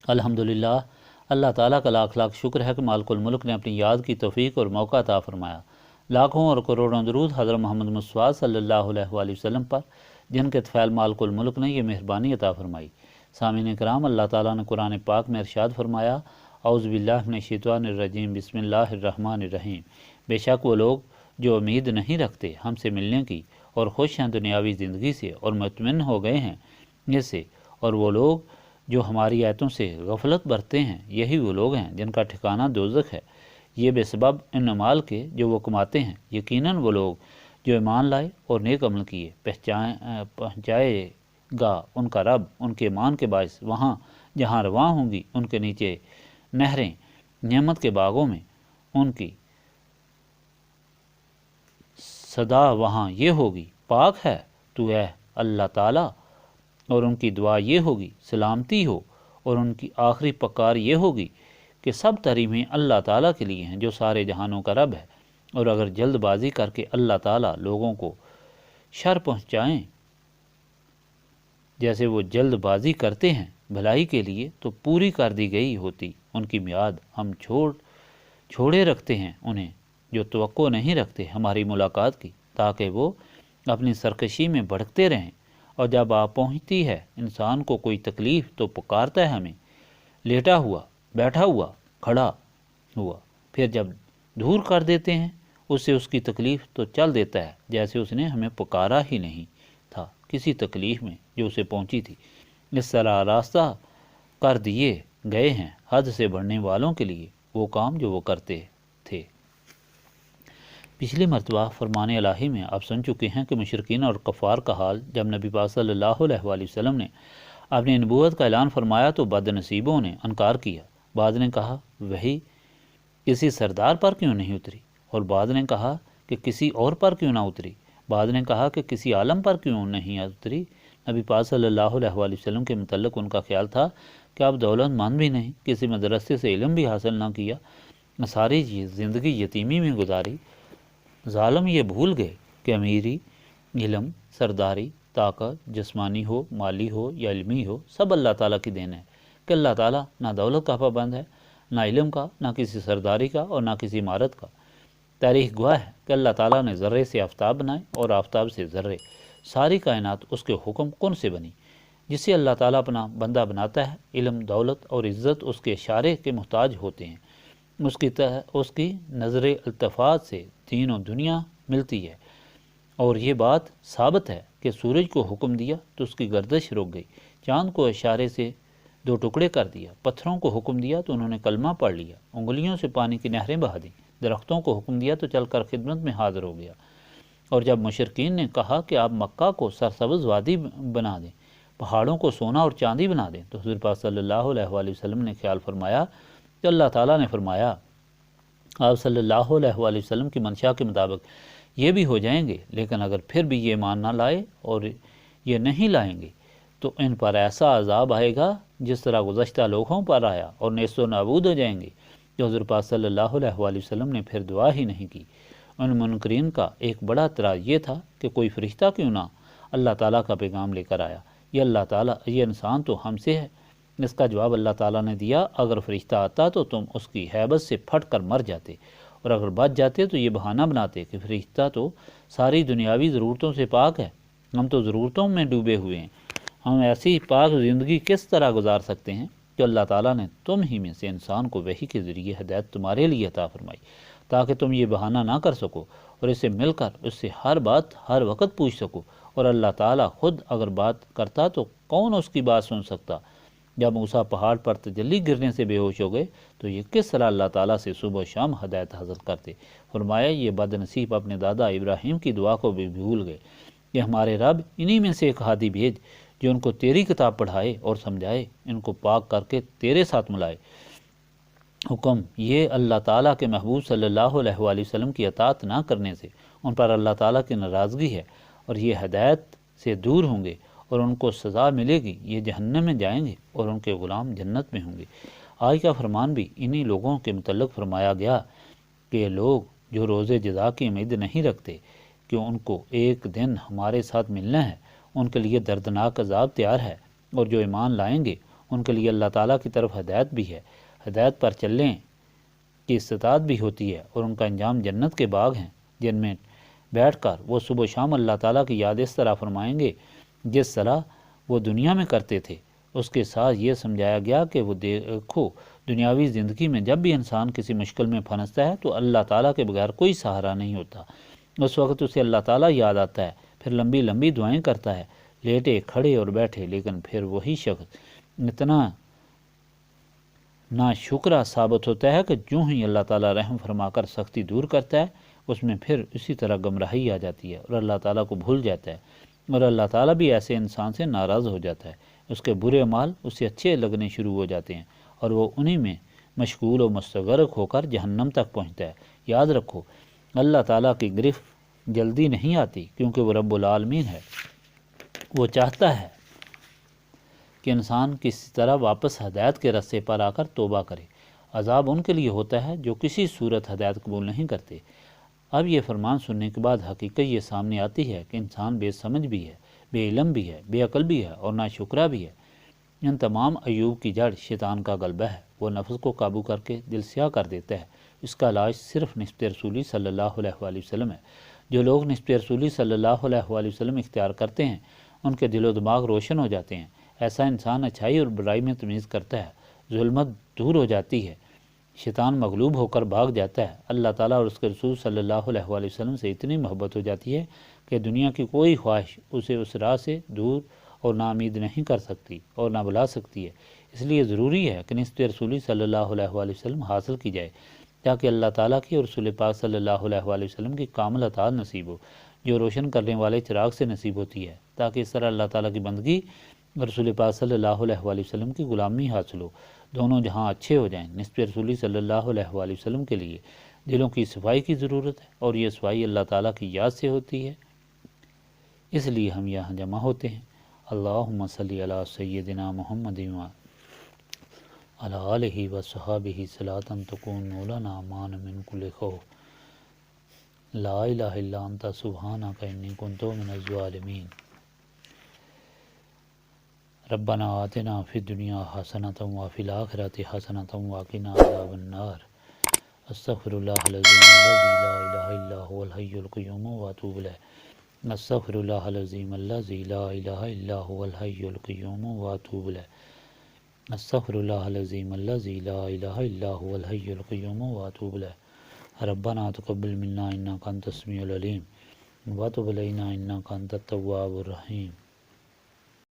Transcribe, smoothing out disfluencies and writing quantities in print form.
الحمدللہ، اللہ تعالیٰ کا لاکھ لاکھ شکر ہے کہ مالک الملک نے اپنی یاد کی توفیق اور موقع عطا فرمایا۔ لاکھوں اور کروڑوں درود حضرت محمد مصطفیٰ صلی اللہ علیہ وآلہ وسلم پر، جن کے طفیل مالک الملک نے یہ مہربانی عطا فرمائی۔ سامعین کرام، اللہ تعالیٰ نے قرآن پاک میں ارشاد فرمایا، اعوذ باللہ من الشیطان الرجیم، بسم اللہ الرحمن الرحیم۔ بے شک وہ لوگ جو امید نہیں رکھتے ہم سے ملنے کی اور خوش ہیں دنیاوی زندگی سے اور مطمئن ہو گئے ہیں اس سے، اور وہ لوگ جو ہماری آیتوں سے غفلت برتے ہیں، یہی وہ لوگ ہیں جن کا ٹھکانہ دوزخ ہے، یہ بے سبب ان اعمال کے جو وہ کماتے ہیں۔ یقیناً وہ لوگ جو ایمان لائے اور نیک عمل کیے، پہنچائے گا ان کا رب ان کے ایمان کے باعث وہاں جہاں رواں ہوں گی ان کے نیچے نہریں، نعمت کے باغوں میں ان کی صدا وہاں یہ ہوگی، پاک ہے تو اے اللہ تعالیٰ، اور ان کی دعا یہ ہوگی سلامتی ہو، اور ان کی آخری پکار یہ ہوگی کہ سب تعریفیں اللہ تعالیٰ کے لیے ہیں جو سارے جہانوں کا رب ہے۔ اور اگر جلد بازی کر کے اللہ تعالیٰ لوگوں کو شر پہنچائیں جیسے وہ جلد بازی کرتے ہیں بھلائی کے لیے، تو پوری کر دی گئی ہوتی ان کی میعاد۔ ہم چھوڑے رکھتے ہیں انہیں جو توقع نہیں رکھتے ہماری ملاقات کی، تاکہ وہ اپنی سرکشی میں بھڑکتے رہیں، اور جب آپ پہنچتی ہے انسان کو کوئی تکلیف تو پکارتا ہے ہمیں، لیٹا ہوا، بیٹھا ہوا، کھڑا ہوا، پھر جب دور کر دیتے ہیں اس سے اس کی تکلیف تو چل دیتا ہے جیسے اس نے ہمیں پکارا ہی نہیں تھا کسی تکلیف میں جو اسے پہنچی تھی۔ اس طرح راستہ کر دیے گئے ہیں حد سے بڑھنے والوں کے لیے وہ کام جو وہ کرتے تھے۔ پچھلی مرتبہ فرمان الہی میں آپ سن چکے ہیں کہ مشرکین اور کفار کا حال جب نبی پاک صلی اللہ علیہ وآلہ وسلم نے اپنی نبوت کا اعلان فرمایا تو بد نصیبوں نے انکار کیا۔ بعض نے کہا وہی کسی سردار پر کیوں نہیں اتری، اور بعض نے کہا کہ کسی اور پر کیوں نہ اتری، بعض نے کہا کہ کسی عالم پر کیوں نہیں اتری۔ نبی پاک صلی اللہ علیہ وآلہ وسلم کے متعلق ان کا خیال تھا کہ آپ دولت مند بھی نہیں، کسی مدرسے سے علم بھی حاصل نہ کیا، ساری زندگی یتیمی میں گزاری۔ ظالم یہ بھول گئے کہ امیری، علم، سرداری، طاقت جسمانی ہو، مالی ہو یا علمی ہو، سب اللہ تعالیٰ کی دین ہے، کہ اللہ تعالیٰ نہ دولت کا پابند ہے، نہ علم کا، نہ کسی سرداری کا، اور نہ کسی عمارت کا۔ تاریخ گواہ ہے کہ اللہ تعالیٰ نے ذرے سے آفتاب بنائے اور آفتاب سے ذرے، ساری کائنات اس کے حکم کن سے بنی۔ جسے اللہ تعالیٰ اپنا بندہ بناتا ہے، علم، دولت اور عزت اس کے اشارے کے محتاج ہوتے ہیں، اس کی نظر التفات سے دین و دنیا ملتی ہے۔ اور یہ بات ثابت ہے کہ سورج کو حکم دیا تو اس کی گردش رک گئی، چاند کو اشارے سے دو ٹکڑے کر دیا، پتھروں کو حکم دیا تو انہوں نے کلمہ پڑھ لیا، انگلیوں سے پانی کی نہریں بہا دیں، درختوں کو حکم دیا تو چل کر خدمت میں حاضر ہو گیا۔ اور جب مشرکین نے کہا کہ آپ مکہ کو سرسبز وادی بنا دیں، پہاڑوں کو سونا اور چاندی بنا دیں، تو حضور پاک صلی اللہ علیہ وآلہ وسلم نے خیال فرمایا کہ اللہ تعالیٰ نے فرمایا آپ صلی اللہ علیہ وآلہ وسلم کی منشا کے مطابق یہ بھی ہو جائیں گے، لیکن اگر پھر بھی یہ ایمان نہ لائے اور یہ نہیں لائیں گے تو ان پر ایسا عذاب آئے گا جس طرح گزشتہ لوگوں پر آیا، اور نیست و نابود ہو جائیں گے۔ جو حضور پاک صلی اللہ علیہ وآلہ وسلم نے پھر دعا ہی نہیں کی۔ ان منکرین کا ایک بڑا اعتراض یہ تھا کہ کوئی فرشتہ کیوں نہ اللہ تعالیٰ کا پیغام لے کر آیا، یہ انسان تو ہم سے ہے۔ اس کا جواب اللہ تعالیٰ نے دیا، اگر فرشتہ آتا تو تم اس کی ہیبت سے پھٹ کر مر جاتے، اور اگر بچ جاتے تو یہ بہانہ بناتے کہ فرشتہ تو ساری دنیاوی ضرورتوں سے پاک ہے، ہم تو ضرورتوں میں ڈوبے ہوئے ہیں، ہم ایسی پاک زندگی کس طرح گزار سکتے ہیں؟ کہ اللہ تعالیٰ نے تم ہی میں سے انسان کو وحی کے ذریعے ہدایت تمہارے لیے عطا فرمائی، تاکہ تم یہ بہانہ نہ کر سکو اور اس سے مل کر اس سے ہر بات ہر وقت پوچھ سکو، اور اللہ تعالیٰ خود اگر بات کرتا تو کون اس کی بات سن سکتا؟ جب موسیٰ پہاڑ پر تجلی گرنے سے بے ہوش ہو گئے تو یہ کس طرح اللہ تعالیٰ سے صبح و شام ہدایت حاصل کرتے؟ فرمایا یہ بد نصیب اپنے دادا ابراہیم کی دعا کو بھی بھول گئے کہ ہمارے رب انہی میں سے ایک ہادی بھیج جو ان کو تیری کتاب پڑھائے اور سمجھائے، ان کو پاک کر کے تیرے ساتھ ملائے۔ حکم یہ اللہ تعالیٰ کے محبوب صلی اللہ علیہ وآلہ وسلم کی اطاعت نہ کرنے سے ان پر اللہ تعالیٰ کی ناراضگی ہے، اور یہ ہدایت سے دور ہوں گے اور ان کو سزا ملے گی، یہ جہنم میں جائیں گے اور ان کے غلام جنت میں ہوں گے۔ آج کا فرمان بھی انہی لوگوں کے متعلق فرمایا گیا کہ لوگ جو روز جزا کی امید نہیں رکھتے کہ ان کو ایک دن ہمارے ساتھ ملنا ہے، ان کے لیے دردناک عذاب تیار ہے، اور جو ایمان لائیں گے ان کے لیے اللہ تعالیٰ کی طرف ہدایت بھی ہے، ہدایت پر چلنے کی استطاعت بھی ہوتی ہے، اور ان کا انجام جنت کے باغ ہیں جن میں بیٹھ کر وہ صبح و شام اللہ تعالیٰ کی یاد اس طرح فرمائیں گے جس طرح وہ دنیا میں کرتے تھے۔ اس کے ساتھ یہ سمجھایا گیا کہ وہ دیکھو دنیاوی زندگی میں جب بھی انسان کسی مشکل میں پھنستا ہے تو اللہ تعالیٰ کے بغیر کوئی سہارا نہیں ہوتا۔ اس وقت اسے اللہ تعالیٰ یاد آتا ہے، پھر لمبی لمبی دعائیں کرتا ہے، لیٹے کھڑے اور بیٹھے، لیکن پھر وہی شخص اتنا ناشکرا ثابت ہوتا ہے کہ جو ہی اللہ تعالیٰ رحم فرما کر سختی دور کرتا ہے اس میں پھر اسی طرح گمراہی آ جاتی ہے اور اللہ تعالیٰ کو بھول جاتا ہے، اور اللہ تعالیٰ بھی ایسے انسان سے ناراض ہو جاتا ہے، اس کے برے اعمال اسے اچھے لگنے شروع ہو جاتے ہیں اور وہ انہی میں مشغول و مستغرق ہو کر جہنم تک پہنچتا ہے۔ یاد رکھو اللہ تعالیٰ کی گرفت جلدی نہیں آتی کیونکہ وہ رب العالمین ہے، وہ چاہتا ہے کہ انسان کسی طرح واپس ہدایت کے رستے پر آ کر توبہ کرے۔ عذاب ان کے لیے ہوتا ہے جو کسی صورت ہدایت قبول نہیں کرتے۔ اب یہ فرمان سننے کے بعد حقیقت یہ سامنے آتی ہے کہ انسان بے سمجھ بھی ہے، بے علم بھی ہے، بے عقل بھی ہے اور ناشکرا بھی ہے۔ ان تمام عیوب کی جڑ شیطان کا غلبہ ہے، وہ نفس کو قابو کر کے دل سیاہ کر دیتا ہے۔ اس کا علاج صرف نسبت رسولی صلی اللہ علیہ وآلہ وسلم ہے۔ جو لوگ نسبت رسولی صلی اللہ علیہ وآلہ وسلم اختیار کرتے ہیں ان کے دل و دماغ روشن ہو جاتے ہیں۔ ایسا انسان اچھائی اور برائی میں تمیز کرتا ہے، ظلمت دور ہو جاتی ہے، شیطان مغلوب ہو کر بھاگ جاتا ہے، اللہ تعالیٰ اور اس کے رسول صلی اللہ علیہ وآلہ وسلم سے اتنی محبت ہو جاتی ہے کہ دنیا کی کوئی خواہش اسے اس راہ سے دور اور ناامید نہیں کر سکتی اور نہ بلا سکتی ہے۔ اس لیے ضروری ہے کہ نسبت رسولی صلی اللہ علیہ وآلہ وسلم حاصل کی جائے تاکہ اللہ تعالیٰ کی اور رسول پاک صلی اللہ علیہ وآلہ وسلم کی کامل اطاعت نصیب ہو جو روشن کرنے والے چراغ سے نصیب ہوتی ہے، تاکہ اس طرح اللہ تعالیٰ کی بندگی اور رسول پاک صلی اللہ علیہ وآلہ وسلم کی غلامی حاصل ہو، دونوں جہاں اچھے ہو جائیں۔ نسبت رسولی صلی اللہ علیہ وآلہ وسلم کے لیے دلوں کی صفائی کی ضرورت ہے اور یہ صفائی اللہ تعالیٰ کی یاد سے ہوتی ہے، اس لیے ہم یہاں جمع ہوتے ہیں۔ اللہم صلی علی سیدنا محمد علی آلہ وصحابہ صلاۃ تکون مولانا امان من کل خوف، لا الہ الا انت سبحانک انی کنت من الظالمین۔ ربنا آتنا فی الدنیا حسنۃ وفی الآخرۃ حسنۃ وقنا عذاب النار۔ استغفر اللہ العظیم الذی لا الہ الا هو الحی القیوم واتوب الیہ۔ استغفر اللہ العظیم الذی لا الہ الا هو الحی القیوم واتوب الیہ۔ استغفر اللہ العظیم الذی لا الہ الا هو الحی القیوم واتوب الیہ۔ ربنا تقبل منا انک انت السمیع العلیم وتب علینا انک انت التواب الرحیم۔